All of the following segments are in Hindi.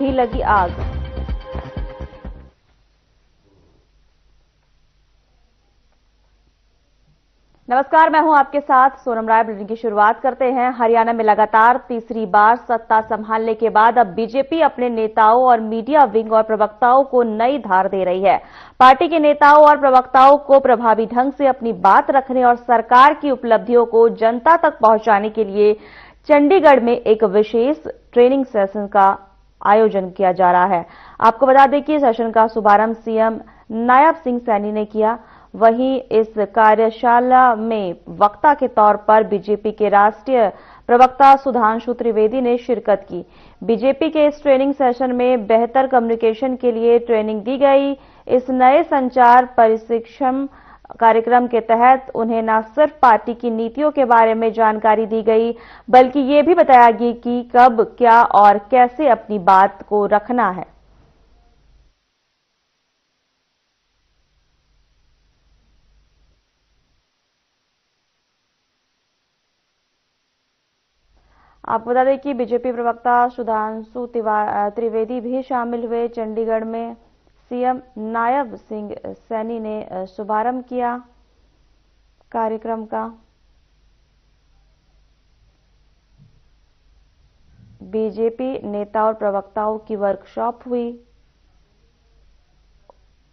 ही लगी आग। नमस्कार, मैं हूं आपके साथ सोनम राय। बुलेटिन की शुरुआत करते हैं। हरियाणा में लगातार तीसरी बार सत्ता संभालने के बाद अब बीजेपी अपने नेताओं और मीडिया विंग और प्रवक्ताओं को नई धार दे रही है। पार्टी के नेताओं और प्रवक्ताओं को प्रभावी ढंग से अपनी बात रखने और सरकार की उपलब्धियों को जनता तक पहुंचाने के लिए चंडीगढ़ में एक विशेष ट्रेनिंग सेशन का आयोजन किया जा रहा है। आपको बता दें कि सेशन का शुभारंभ सीएम नायब सिंह सैनी ने किया। वहीं इस कार्यशाला में वक्ता के तौर पर बीजेपी के राष्ट्रीय प्रवक्ता सुधांशु त्रिवेदी ने शिरकत की। बीजेपी के इस ट्रेनिंग सेशन में बेहतर कम्युनिकेशन के लिए ट्रेनिंग दी गई। इस नए संचार प्रशिक्षण कार्यक्रम के तहत उन्हें न सिर्फ पार्टी की नीतियों के बारे में जानकारी दी गई, बल्कि ये भी बताया गया कि कब, क्या और कैसे अपनी बात को रखना है। आपको बता दें कि बीजेपी प्रवक्ता सुधांशु त्रिवेदी भी शामिल हुए। चंडीगढ़ में सीएम नायब सिंह सैनी ने शुभारंभ किया कार्यक्रम का। बीजेपी नेता और प्रवक्ताओं की वर्कशॉप हुई।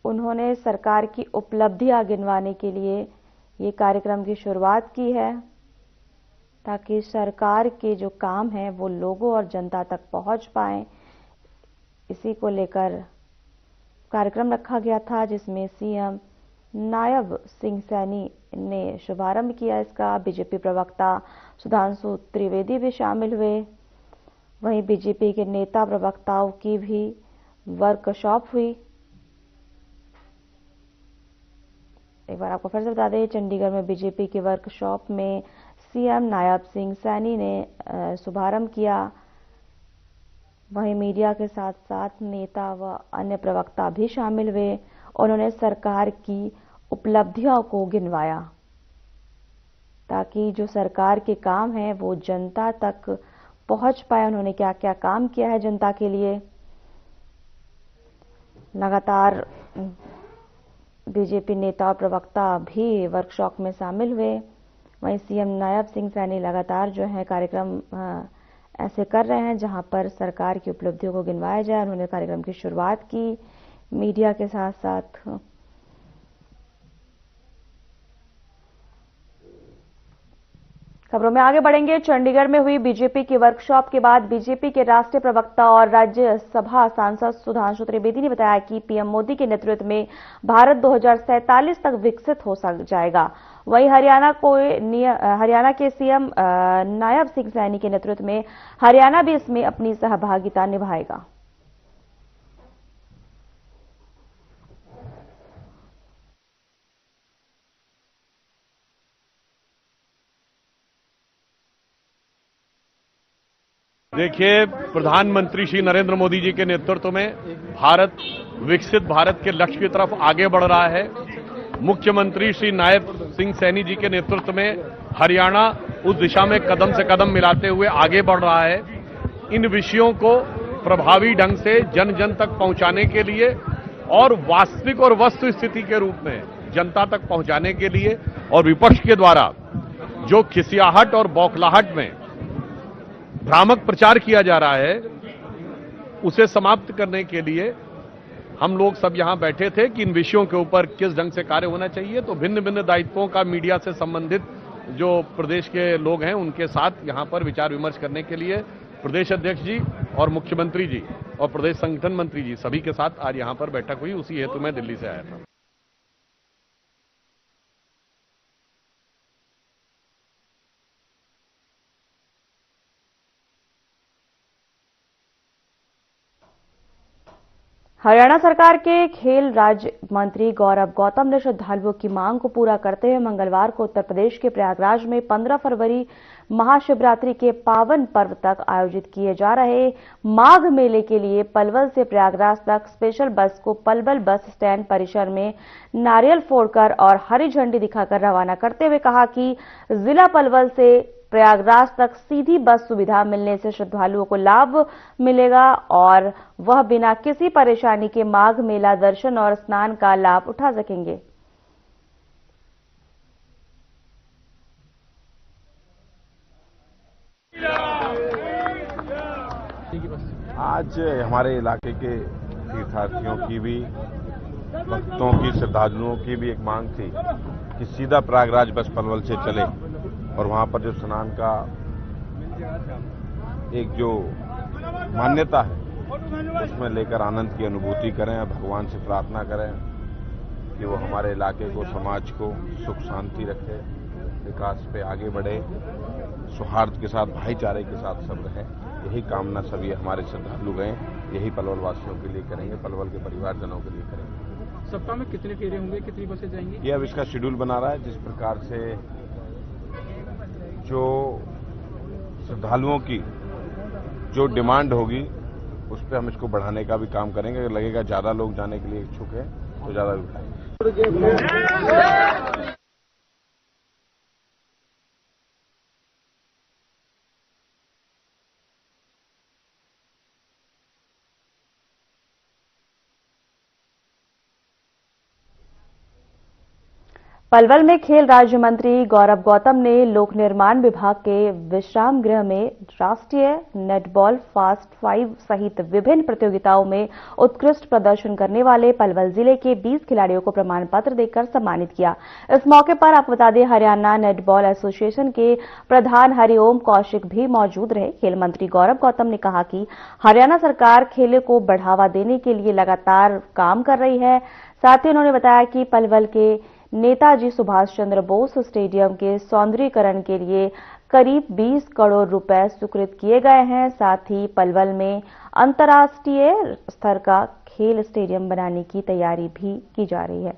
उन्होंने सरकार की उपलब्धियां गिनवाने के लिए ये कार्यक्रम की शुरुआत की है, ताकि सरकार के जो काम हैं वो लोगों और जनता तक पहुंच पाएं। इसी को लेकर कार्यक्रम रखा गया था, जिसमें सीएम नायब सिंह सैनी ने शुभारंभ किया इसका। बीजेपी प्रवक्ता सुधांशु त्रिवेदी भी शामिल हुए। वहीं बीजेपी के नेता प्रवक्ताओं की भी वर्कशॉप हुई। एक बार आपको फिर से बता दें, चंडीगढ़ में बीजेपी की वर्कशॉप में सीएम नायब सिंह सैनी ने शुभारंभ किया। वहीं मीडिया के साथ साथ नेता व अन्य प्रवक्ता भी शामिल हुए। उन्होंने सरकार की उपलब्धियों को गिनवाया, ताकि जो सरकार के काम हैं वो जनता तक पहुंच पाए। उन्होंने क्या क्या काम किया है जनता के लिए। लगातार बीजेपी नेता और प्रवक्ता भी वर्कशॉप में शामिल हुए। वहीं सीएम नायब सिंह सैनी लगातार जो है कार्यक्रम ऐसे कर रहे हैं जहां पर सरकार की उपलब्धियों को गिनवाया जाए। उन्होंने कार्यक्रम की शुरुआत की मीडिया के साथ साथ। खबरों में आगे बढ़ेंगे। चंडीगढ़ में हुई बीजेपी की वर्कशॉप के बाद बीजेपी के राष्ट्रीय प्रवक्ता और राज्यसभा सांसद सुधांशु त्रिवेदी ने बताया कि पीएम मोदी के नेतृत्व में भारत 2047 तक विकसित हो जाएगा। वहीं हरियाणा के सीएम नायब सिंह सैनी के नेतृत्व में हरियाणा भी इसमें अपनी सहभागिता निभाएगा। देखिए, प्रधानमंत्री श्री नरेंद्र मोदी जी के नेतृत्व में भारत विकसित भारत के लक्ष्य की तरफ आगे बढ़ रहा है। मुख्यमंत्री श्री नायब सिंह सैनी जी के नेतृत्व में हरियाणा उस दिशा में कदम से कदम मिलाते हुए आगे बढ़ रहा है। इन विषयों को प्रभावी ढंग से जन जन तक पहुंचाने के लिए और वास्तविक और वस्तु स्थिति के रूप में जनता तक पहुंचाने के लिए और विपक्ष के द्वारा जो खिसियाहट और बौखलाहट में भ्रामक प्रचार किया जा रहा है, उसे समाप्त करने के लिए हम लोग सब यहां बैठे थे कि इन विषयों के ऊपर किस ढंग से कार्य होना चाहिए। तो भिन्न भिन्न दायित्वों का मीडिया से संबंधित जो प्रदेश के लोग हैं उनके साथ यहां पर विचार विमर्श करने के लिए प्रदेश अध्यक्ष जी और मुख्यमंत्री जी और प्रदेश संगठन मंत्री जी सभी के साथ आज यहां पर बैठक हुई। उसी हेतु मैं दिल्ली से आया था। हरियाणा सरकार के खेल राज्य मंत्री गौरव गौतम ने श्रद्धालुओं की मांग को पूरा करते हुए मंगलवार को उत्तर प्रदेश के प्रयागराज में 15 फरवरी महाशिवरात्रि के पावन पर्व तक आयोजित किए जा रहे माघ मेले के लिए पलवल से प्रयागराज तक स्पेशल बस को पलवल बस स्टैंड परिसर में नारियल फोड़कर और हरी झंडी दिखाकर रवाना करते हुए कहा कि जिला पलवल से प्रयागराज तक सीधी बस सुविधा मिलने से श्रद्धालुओं को लाभ मिलेगा और वह बिना किसी परेशानी के माघ मेला दर्शन और स्नान का लाभ उठा सकेंगे। आज हमारे इलाके के तीर्थयात्रियों की भी, भक्तों की, श्रद्धालुओं की भी एक मांग थी कि सीधा प्रयागराज बस पलवल से चले और वहां पर जो स्नान का एक जो मान्यता है उसमें लेकर आनंद की अनुभूति करें, भगवान से प्रार्थना करें कि वो हमारे इलाके को, समाज को सुख शांति रखे, विकास पे आगे बढ़े, सौहार्द के साथ, भाईचारे के साथ सब रहे। यही कामना सभी हमारे श्रद्धालु गए, यही पलवल वासियों के लिए करेंगे, पलवल के परिवारजनों के लिए करेंगे। सप्ताह में कितने फेरे होंगे, कितनी बसें जाएंगी? ये अब इसका शेड्यूल बना रहा है, जिस प्रकार से जो श्रद्धालुओं की जो डिमांड होगी उस पर हम इसको बढ़ाने का भी काम करेंगे। अगर लगेगा ज्यादा लोग जाने के लिए इच्छुक है तो ज्यादा भी उठाएंगे। पलवल में खेल राज्य मंत्री गौरव गौतम ने लोक निर्माण विभाग के विश्राम गृह में राष्ट्रीय नेटबॉल फास्ट 5 सहित विभिन्न प्रतियोगिताओं में उत्कृष्ट प्रदर्शन करने वाले पलवल जिले के 20 खिलाड़ियों को प्रमाण पत्र देकर सम्मानित किया। इस मौके पर आपको बता दें, हरियाणा नेटबॉल एसोसिएशन के प्रधान हरिओम कौशिक भी मौजूद रहे। खेल मंत्री गौरव गौतम ने कहा कि हरियाणा सरकार खेल को बढ़ावा देने के लिए लगातार काम कर रही है। साथ ही उन्होंने बताया कि पलवल के नेताजी सुभाष चंद्र बोस स्टेडियम के सौंदर्यीकरण के लिए करीब 20 करोड़ रुपए स्वीकृत किए गए हैं। साथ ही पलवल में अंतर्राष्ट्रीय स्तर का खेल स्टेडियम बनाने की तैयारी भी की जा रही है।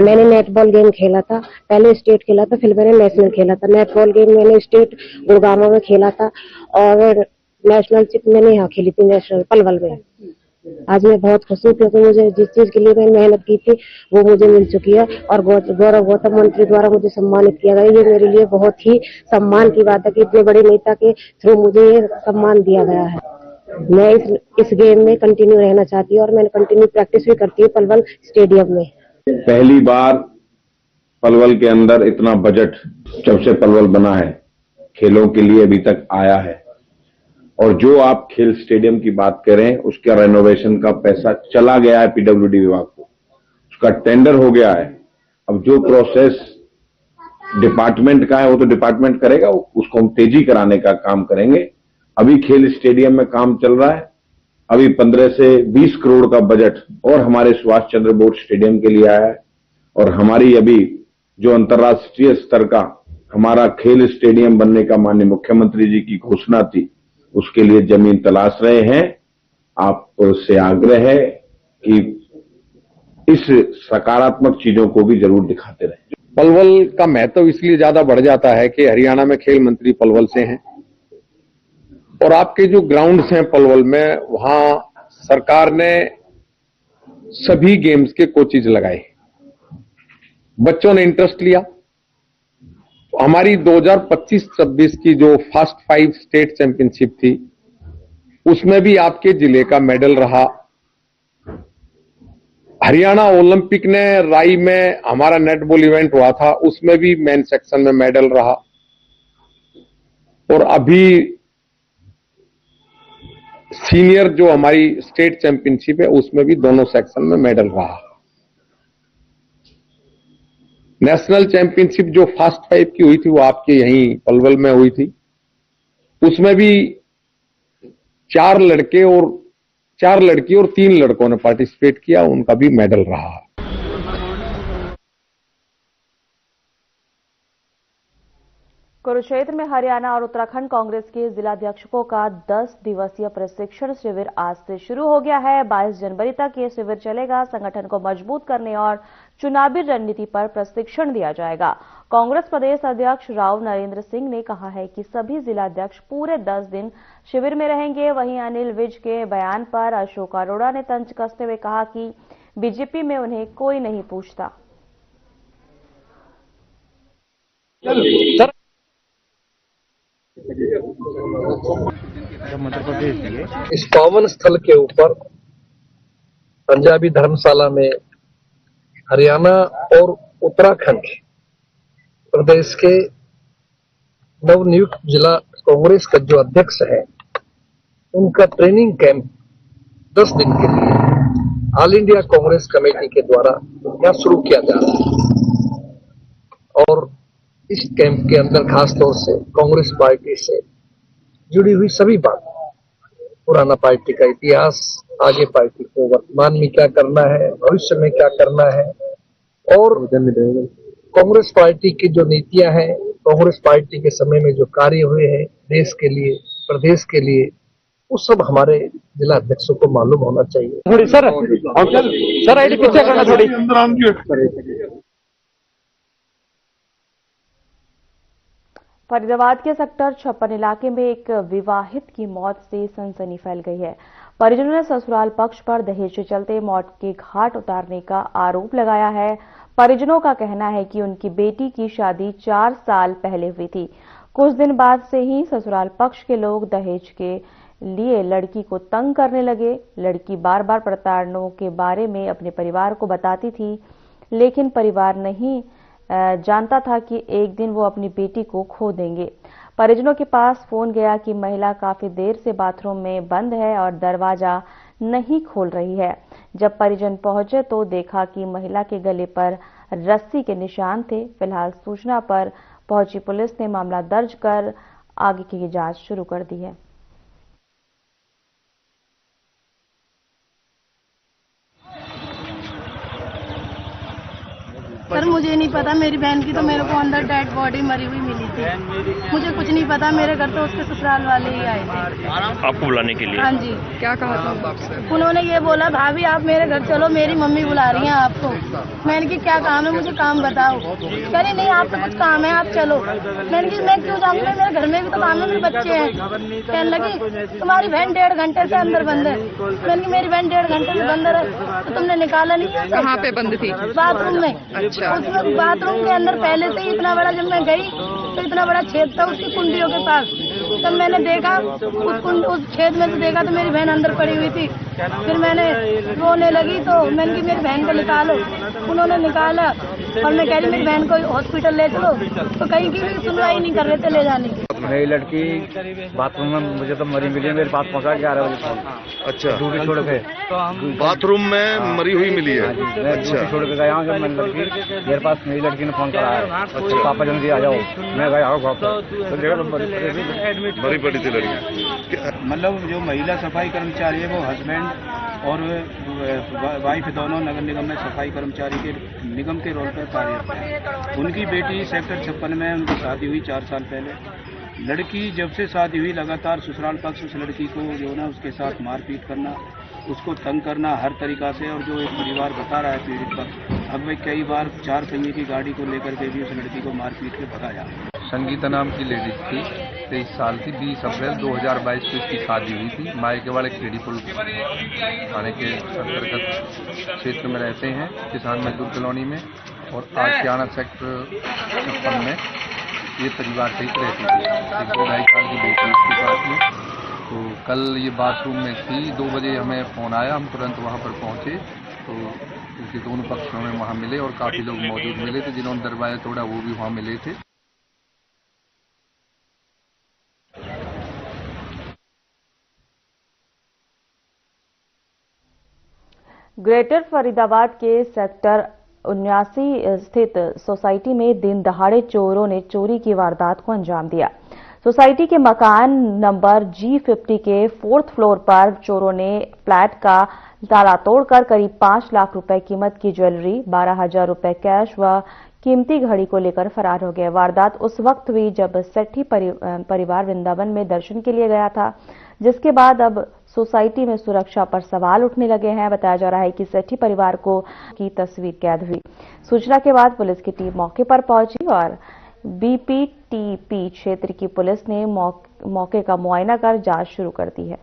मैंने नेटबॉल गेम खेला था, पहले स्टेट खेला था, फिर मैंने नेशनल खेला था। नेटबॉल गेम मैंने स्टेट गुड़गांव में खेला था और नेशनल चिप मैंने यहाँ खेली थी, नेशनल पलवल में। आज मैं बहुत खुश हूँ क्योंकि मुझे जिस चीज के लिए मैंने मेहनत की थी वो मुझे मिल चुकी है और गौरव गौतम मंत्री द्वारा मुझे सम्मानित किया गया। ये मेरे लिए बहुत ही सम्मान की बात है कि इतने बड़े नेता के थ्रू मुझे ये सम्मान दिया गया है। मैं इस गेम में कंटिन्यू रहना चाहती हूँ और मैंने कंटिन्यू प्रैक्टिस भी करती हूँ पलवल स्टेडियम में। पहली बार पलवल के अंदर इतना बजट जब से पलवल बना है खेलों के लिए अभी तक आया है। और जो आप खेल स्टेडियम की बात करें उसका रेनोवेशन का पैसा चला गया है पीडब्ल्यूडी विभाग को, उसका टेंडर हो गया है। अब जो प्रोसेस डिपार्टमेंट का है वो तो डिपार्टमेंट करेगा, उसको हम तेजी कराने का काम करेंगे। अभी खेल स्टेडियम में काम चल रहा है, अभी 15 से 20 करोड़ का बजट और हमारे सुभाष चंद्र बोस स्टेडियम के लिए आया है। और हमारी अभी जो अंतर्राष्ट्रीय स्तर का हमारा खेल स्टेडियम बनने का माननीय मुख्यमंत्री जी की घोषणा थी, उसके लिए जमीन तलाश रहे हैं। आपसे आग्रह है कि इस सकारात्मक चीजों को भी जरूर दिखाते रहें। पलवल का महत्व इसलिए ज्यादा बढ़ जाता है कि हरियाणा में खेल मंत्री पलवल से हैं और आपके जो ग्राउंड्स हैं पलवल में, वहां सरकार ने सभी गेम्स के कोचेज लगाए, बच्चों ने इंटरेस्ट लिया। हमारी 2025-26 की जो फास्ट 5 स्टेट चैंपियनशिप थी उसमें भी आपके जिले का मेडल रहा। हरियाणा ओलंपिक ने राई में हमारा नेटबॉल इवेंट हुआ था, उसमें भी मेन सेक्शन में मेडल रहा। और अभी सीनियर जो हमारी स्टेट चैंपियनशिप है उसमें भी दोनों सेक्शन में मेडल रहा। नेशनल चैंपियनशिप जो फास्ट 5 की हुई थी वो आपके यहीं पलवल में हुई थी, उसमें भी 4 लड़की और 3 लड़कों ने पार्टिसिपेट किया, उनका भी मेडल रहा। कुरुक्षेत्र में हरियाणा और उत्तराखंड कांग्रेस के जिलाध्यक्षों का 10 दिवसीय प्रशिक्षण शिविर आज से शुरू हो गया है। 22 जनवरी तक ये शिविर चलेगा। संगठन को मजबूत करने और चुनावी रणनीति पर प्रशिक्षण दिया जाएगा। कांग्रेस प्रदेश अध्यक्ष राव नरेंद्र सिंह ने कहा है कि सभी जिलाध्यक्ष पूरे 10 दिन शिविर में रहेंगे। वहीं अनिल विज के बयान पर अशोक अरोड़ा ने तंज कसते हुए कहा कि बीजेपी में उन्हें कोई नहीं पूछता। इस पावन स्थल के ऊपर पंजाबी धर्मशाला में हरियाणा और उत्तराखंड प्रदेश के नवनियुक्त जिला कांग्रेस का जो अध्यक्ष है, उनका ट्रेनिंग कैंप 10 दिन के लिए ऑल इंडिया कांग्रेस कमेटी के द्वारा यहाँ शुरू किया जा रहा है। और इस कैंप के अंदर खास तौर से कांग्रेस पार्टी से जुड़ी हुई सभी बात, पुराना पार्टी का इतिहास, आगे पार्टी को वर्तमान में क्या करना है, भविष्य में क्या करना है, और कांग्रेस पार्टी की जो नीतियां हैं, कांग्रेस पार्टी के समय में जो कार्य हुए हैं देश के लिए, प्रदेश के लिए, वो सब हमारे जिला अध्यक्षों को मालूम होना चाहिए। थोड़ी सर आईडी पीछे करना थोड़ी। फरीदाबाद के सेक्टर 56 इलाके में एक विवाहित की मौत से सनसनी फैल गई है। परिजनों ने ससुराल पक्ष पर दहेज के चलते मौत के घाट उतारने का आरोप लगाया है। परिजनों का कहना है कि उनकी बेटी की शादी 4 साल पहले हुई थी। कुछ दिन बाद से ही ससुराल पक्ष के लोग दहेज के लिए लड़की को तंग करने लगे। लड़की बार बार प्रताड़नाओं के बारे में अपने परिवार को बताती थी, लेकिन परिवार नहीं जानता था कि एक दिन वो अपनी बेटी को खो देंगे। परिजनों के पास फोन गया कि महिला काफी देर से बाथरूम में बंद है और दरवाजा नहीं खोल रही है। जब परिजन पहुंचे तो देखा कि महिला के गले पर रस्सी के निशान थे। फिलहाल सूचना पर पहुंची पुलिस ने मामला दर्ज कर आगे की जांच शुरू कर दी है। सर मुझे नहीं पता, मेरी बहन की तो मेरे को अंदर डेड बॉडी मरी हुई मिली थी। मुझे कुछ नहीं पता, मेरे घर तो उसके ससुराल वाले ही आए थे आपको बुलाने के लिए। हाँ जी। क्या कहा था आपसे? उन्होंने ये बोला भाभी आप मेरे घर चलो, मेरी मम्मी बुला रही हैं आपको। मैंने की क्या काम है, मुझे काम बताओ। कह रही नहीं आपको कुछ काम है, आप चलो। मैंने की मैं क्यों जाऊँगी, मेरे घर में भी तो काम है, मेरे बच्चे हैं। कहने लगी तुम्हारी बहन 1.5 घंटे से अंदर बंद है। मैंने की मेरी बहन 1.5 घंटे से बंद है तो तुमने निकाला नहीं है? कहाँ पे बंद थी? बाथरूम में। अच्छा। उसमें बाथरूम के अंदर पहले से ही इतना बड़ा, जब मैं गई तो इतना बड़ा छेद था उसकी कुंडियों के पास। तब मैंने देखा उस छेद में से देखा तो मेरी बहन अंदर पड़ी हुई थी। फिर मैंने रोने लगी तो मैंने की मेरी बहन को निकालो। उन्होंने निकाला और मैं कह रही मेरी बहन को हॉस्पिटल ले चलो, तो कहीं की भी सुनवाई नहीं कर रहे थे ले जाने की। मेरी लड़की बाथरूम में मुझे तो मरी मिली, मेरे पास पहुंचा 11 बजे फोन। अच्छा। ड्यूटी छोड़ के बाथरूम में मरी हुई मिली है? मैं ड्यूटी छोड़ के गया हूँ। जब मैं लड़की मेरे पास मेरी लड़की ने फोन कराया, पापा जल्दी आ जाओ। मैं गया हूँ मरी पड़ी थी लड़की। मतलब जो महिला सफाई कर्मचारी है वो हस्बैंड और वाइफ दोनों नगर निगम में सफाई कर्मचारी के निगम के रोल पर कार्यरत है। उनकी बेटी सेक्टर 56 में उनकी शादी हुई 4 साल पहले। लड़की जब से शादी हुई लगातार ससुराल पक्ष उस लड़की को जो ना उसके साथ मारपीट करना, उसको तंग करना हर तरीका से। और जो एक परिवार बता रहा है पीड़ित पक्ष, अब वे कई बार 4 पहिए की गाड़ी को लेकर के भी उस लड़की को मारपीट के भगाया। संगीता नाम की लेडीज थी, 23 साल की। 20 अप्रैल 2022 को इसकी शादी हुई थी। मायके वाले खेड़ीपुल थाने के अंतर्गत क्षेत्र में रहते हैं, किसान मजदूर कॉलोनी में। और आशियाना सेक्टर 56 में ये परिवार सहित रहती थी। 2-2.5 साल की बेटी इसके साथ में। तो कल ये बाथरूम में थी, 2 बजे हमें फ़ोन आया, हम तुरंत वहाँ पर पहुँचे तो इसके दोनों पक्ष हमें वहाँ मिले और काफ़ी लोग मौजूद मिले थे। जिन्होंने दरवाजा तोड़ा वो भी वहाँ मिले थे। ग्रेटर फरीदाबाद के सेक्टर 79 स्थित सोसाइटी में दिन दहाड़े चोरों ने चोरी की वारदात को अंजाम दिया। सोसाइटी के मकान नंबर G50 के 4th फ्लोर पर चोरों ने फ्लैट का ताला तोड़कर करीब 5 लाख रुपए कीमत की ज्वेलरी, 12,000 रुपए कैश व कीमती घड़ी को लेकर फरार हो गए। वारदात उस वक्त हुई जब सेठी परिवार वृंदावन में दर्शन के लिए गया था, जिसके बाद अब सोसाइटी में सुरक्षा पर सवाल उठने लगे हैं। बताया जा रहा है कि सेठी परिवार को की तस्वीर कैद हुई। सूचना के बाद पुलिस की टीम मौके पर पहुंची और BPTP क्षेत्र की पुलिस ने मौके का मुआयना कर जांच शुरू कर दी है।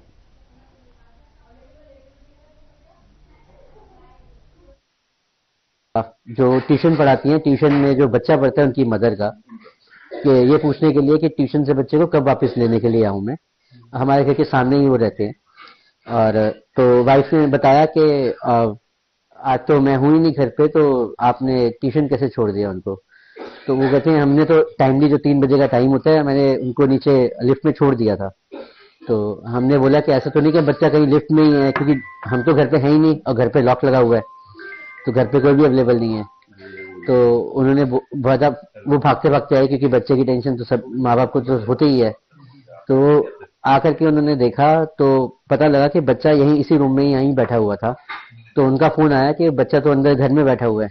जो ट्यूशन पढ़ाती हैं, ट्यूशन में जो बच्चा पढ़ता है उनकी मदर का, कि ये पूछने के लिए कि ट्यूशन से बच्चे को कब वापस लेने के लिए आऊं मैं। हमारे घर के सामने ही वो रहते हैं। और तो वाइफ ने बताया कि आज तो मैं हूं ही नहीं घर पे, तो आपने ट्यूशन कैसे छोड़ दिया उनको। तो वो कहते हैं हमने तो टाइमली जो 3 बजे का टाइम होता है, मैंने उनको नीचे लिफ्ट में छोड़ दिया था। तो हमने बोला कि ऐसा तो नहीं कि बच्चा कहीं लिफ्ट में ही है, क्योंकि हम तो घर पे है ही नहीं और घर पे लॉक लगा हुआ है, तो घर पे कोई भी अवेलेबल नहीं है। तो उन्होंने वो भागते भागते आए, क्योंकि बच्चे की टेंशन तो सब माँ बाप को तो होती ही है। तो आकर के उन्होंने देखा तो पता लगा कि बच्चा यहीं इसी रूम में यहीं बैठा हुआ था। तो उनका फोन आया कि बच्चा तो अंदर घर में बैठा हुआ है।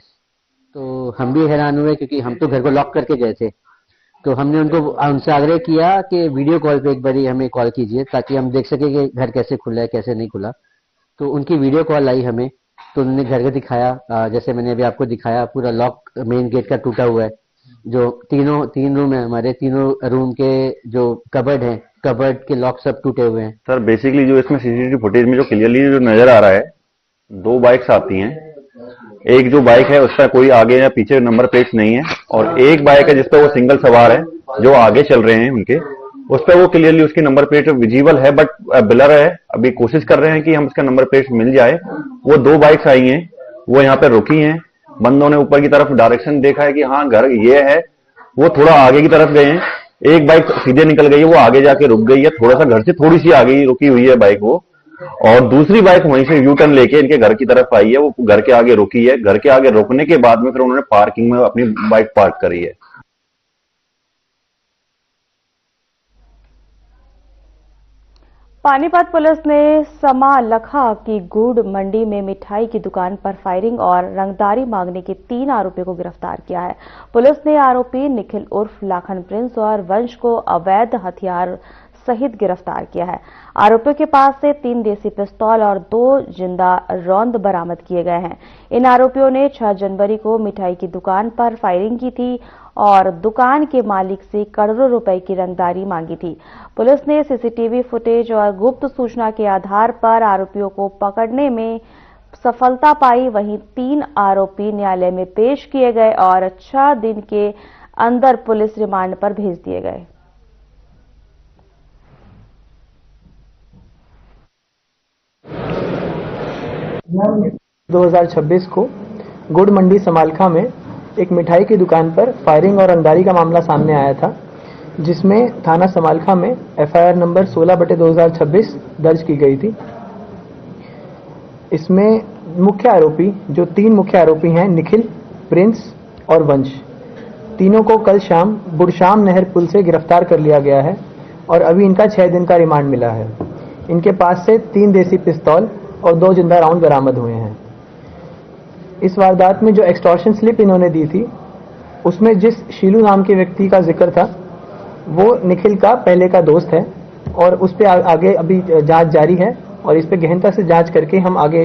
तो हम भी हैरान हुए, क्योंकि हम तो घर को लॉक करके गए थे। तो हमने उनसे आग्रह किया कि वीडियो कॉल पे एक बार हमें कॉल कीजिए, ताकि हम देख सके कि घर कैसे खुला है कैसे नहीं खुला। तो उनकी वीडियो कॉल आई हमें, तो उन्होंने घर का दिखाया, जैसे मैंने अभी आपको दिखाया, पूरा लॉक मेन गेट का टूटा हुआ है। जो 3 रूम है हमारे, तीनों रूम के जो कबर्ड हैं, कबर्ड के लॉक सब टूटे हुए हैं। सर बेसिकली जो इसमें सीसीटीवी फुटेज में जो क्लियरली जो नजर आ रहा है, 2 बाइक्स आती हैं। एक जो बाइक है उसका कोई आगे या पीछे नंबर प्लेट नहीं है, और एक बाइक है जिसपे वो सिंगल सवार है, जो आगे चल रहे हैं उनके, उस पर वो क्लियरली उसकी नंबर प्लेट विजिबल है, बट ब्लर है। अभी कोशिश कर रहे हैं कि हम उसका नंबर प्लेट मिल जाए। वो 2 बाइक्स आई हैं, वो यहाँ पे रुकी हैं। बंदों ने ऊपर की तरफ डायरेक्शन देखा है कि हाँ घर ये है, वो थोड़ा आगे की तरफ गए हैं। एक बाइक सीधे निकल गई है, वो आगे जाके रुक गई है, थोड़ा सा घर से थोड़ी सी आगे रुकी हुई है बाइक वो। और दूसरी बाइक वहीं से यू टर्न लेके इनके घर की तरफ आई है, वो घर के आगे रुकी है। घर के आगे रुकने के बाद में फिर उन्होंने पार्किंग में अपनी बाइक पार्क करी है। पानीपत पुलिस ने समालखा की गुड़ मंडी में मिठाई की दुकान पर फायरिंग और रंगदारी मांगने के 3 आरोपियों को गिरफ्तार किया है। पुलिस ने आरोपी निखिल उर्फ लाखन प्रिंस और वंश को अवैध हथियार सहित गिरफ्तार किया है। आरोपियों के पास से 3 देसी पिस्तौल और 2 जिंदा रौंद बरामद किए गए हैं। इन आरोपियों ने 6 जनवरी को मिठाई की दुकान पर फायरिंग की थी और दुकान के मालिक से करोड़ों रुपए की रंगदारी मांगी थी। पुलिस ने सीसीटीवी फुटेज और गुप्त सूचना के आधार पर आरोपियों को पकड़ने में सफलता पाई। वहीं 3 आरोपी न्यायालय में पेश किए गए और 6 दिन के अंदर पुलिस रिमांड पर भेज दिए गए। सन 2026 को गुड़ मंडी समालखा में एक मिठाई की दुकान पर फायरिंग और रंगदारी का मामला सामने आया था, जिसमें थाना समालखा में एफआईआर नंबर 16/2026 दर्ज की गई थी। इसमें मुख्य आरोपी, जो 3 मुख्य आरोपी हैं, निखिल, प्रिंस और वंश, तीनों को कल शाम बुरशाम नहर पुल से गिरफ्तार कर लिया गया है और अभी इनका 6 दिन का रिमांड मिला है। इनके पास से 3 देसी पिस्तौल और 2 जिंदा राउंड बरामद हुए हैं। इस वारदात में जो एक्सटॉर्शन स्लिप इन्होंने दी थी, उसमें जिस शीलू नाम के व्यक्ति का जिक्र था, वो निखिल का पहले का दोस्त है और उस पर आगे अभी जांच जारी है और इस पर गहनता से जांच करके हम आगे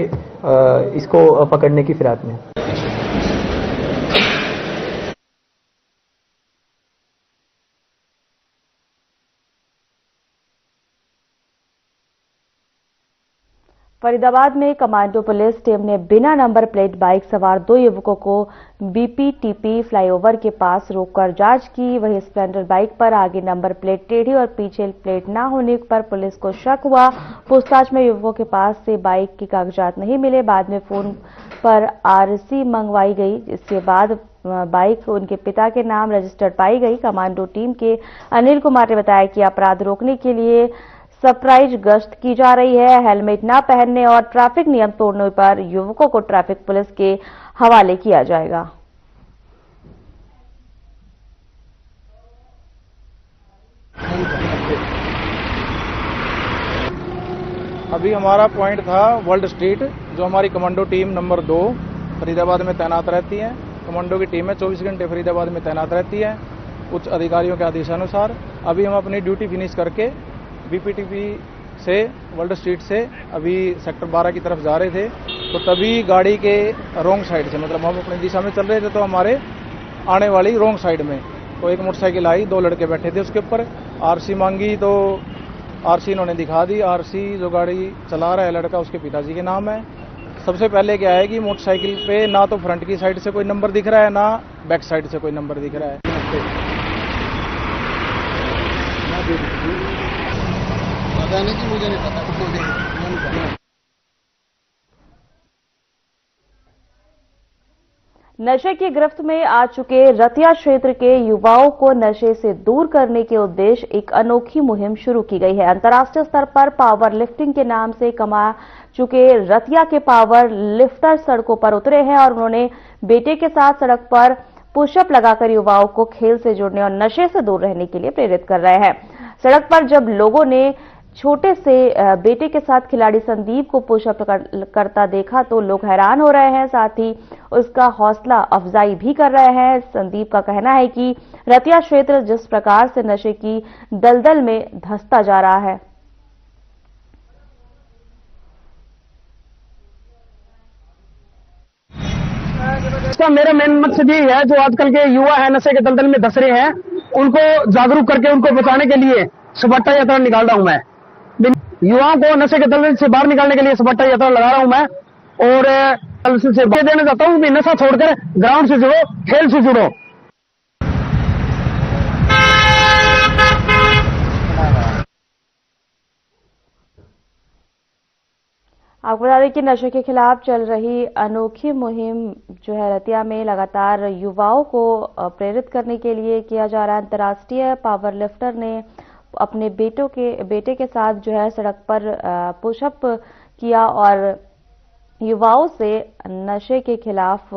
इसको पकड़ने की फिराक में। फरीदाबाद में कमांडो पुलिस टीम ने बिना नंबर प्लेट बाइक सवार 2 युवकों को बीपीटीपी फ्लाईओवर के पास रोककर जांच की। वहीं स्प्लेंडर बाइक पर आगे नंबर प्लेट टेढ़ी और पीछे प्लेट न होने पर पुलिस को शक हुआ। पूछताछ में युवकों के पास से बाइक के कागजात नहीं मिले। बाद में फोन पर आरसी मंगवाई गई, इसके बाद बाइक उनके पिता के नाम रजिस्टर्ड पाई गई। कमांडो टीम के अनिल कुमार ने बताया कि अपराध रोकने के लिए सरप्राइज गश्त की जा रही है। हेलमेट न पहनने और ट्रैफिक नियम तोड़ने पर युवकों को ट्रैफिक पुलिस के हवाले किया जाएगा। अभी हमारा पॉइंट था वर्ल्ड स्ट्रीट, जो हमारी कमांडो टीम नंबर 2 फरीदाबाद में तैनात रहती है। कमांडो की टीम है 24 घंटे फरीदाबाद में तैनात रहती है उच्च अधिकारियों के आदेशानुसार। अभी हम अपनी ड्यूटी फिनिश करके बीपीटीपी से वर्ल्ड स्ट्रीट से अभी सेक्टर 12 की तरफ जा रहे थे, तो तभी गाड़ी के रोंग साइड से, मतलब हम अपनी दिशा में चल रहे थे तो हमारे आने वाली रोंग साइड में तो एक मोटरसाइकिल आई, 2 लड़के बैठे थे उसके ऊपर। आरसी मांगी तो आरसी इन्होंने दिखा दी। आरसी जो गाड़ी चला रहा है लड़का, उसके पिताजी के नाम है। सबसे पहले क्या है कि मोटरसाइकिल पे ना तो फ्रंट की साइड से कोई नंबर दिख रहा है, ना बैक साइड से कोई नंबर दिख रहा है। पता नहीं कि मुझे नहीं पता। नशे की गिरफ्त में आ चुके रतिया क्षेत्र के युवाओं को नशे से दूर करने के उद्देश्य एक अनोखी मुहिम शुरू की गई है। अंतर्राष्ट्रीय स्तर पर पावर लिफ्टिंग के नाम से कमा चुके रतिया के पावर लिफ्टर सड़कों पर उतरे हैं और उन्होंने बेटे के साथ सड़क पर पुशअप लगाकर युवाओं को खेल से जुड़ने और नशे से दूर रहने के लिए प्रेरित कर रहे हैं। सड़क पर जब लोगों ने छोटे से बेटे के साथ खिलाड़ी संदीप को पुशअप करता देखा तो लोग हैरान हो रहे हैं, साथ ही उसका हौसला अफजाई भी कर रहे हैं। संदीप का कहना है कि रतिया क्षेत्र जिस प्रकार से नशे की दलदल में धंसता जा रहा है, इसका मेरा मेन मकसद ये है, जो आजकल के युवा है नशे के दलदल में धंस रहे हैं, उनको जागरूक करके उनको बचाने के लिए सपाटा यात्रा निकाल रहा हूं मैं। युवाओं को नशे के दलदल से बाहर निकालने के लिए सपाटा यात्रा लगा रहा हूं मैं और से देना चाहता हूं कि नशा छोड़कर ग्राउंड से जुड़ो, खेल से जुड़ो। आपको बता दें कि नशे के खिलाफ चल रही अनोखी मुहिम जो है रतिया में लगातार युवाओं को प्रेरित करने के लिए किया जा रहा है। अंतर्राष्ट्रीय पावर लिफ्टर ने अपने बेटे के साथ जो है सड़क पर पुशअप किया और युवाओं से नशे के खिलाफ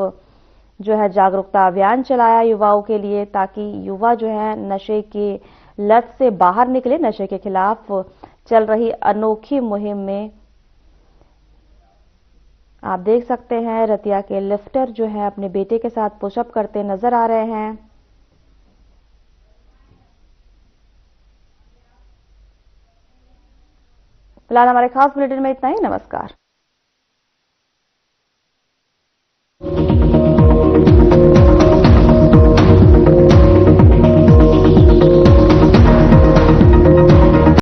जो है जागरूकता अभियान चलाया युवाओं के लिए, ताकि युवा जो है नशे की लत से बाहर निकले। नशे के खिलाफ चल रही अनोखी मुहिम में आप देख सकते हैं रतिया के लिफ्टर जो है अपने बेटे के साथ पुशअप करते नजर आ रहे हैं। फिलहाल हमारे खास बुलेटिन में इतना ही। नमस्कार।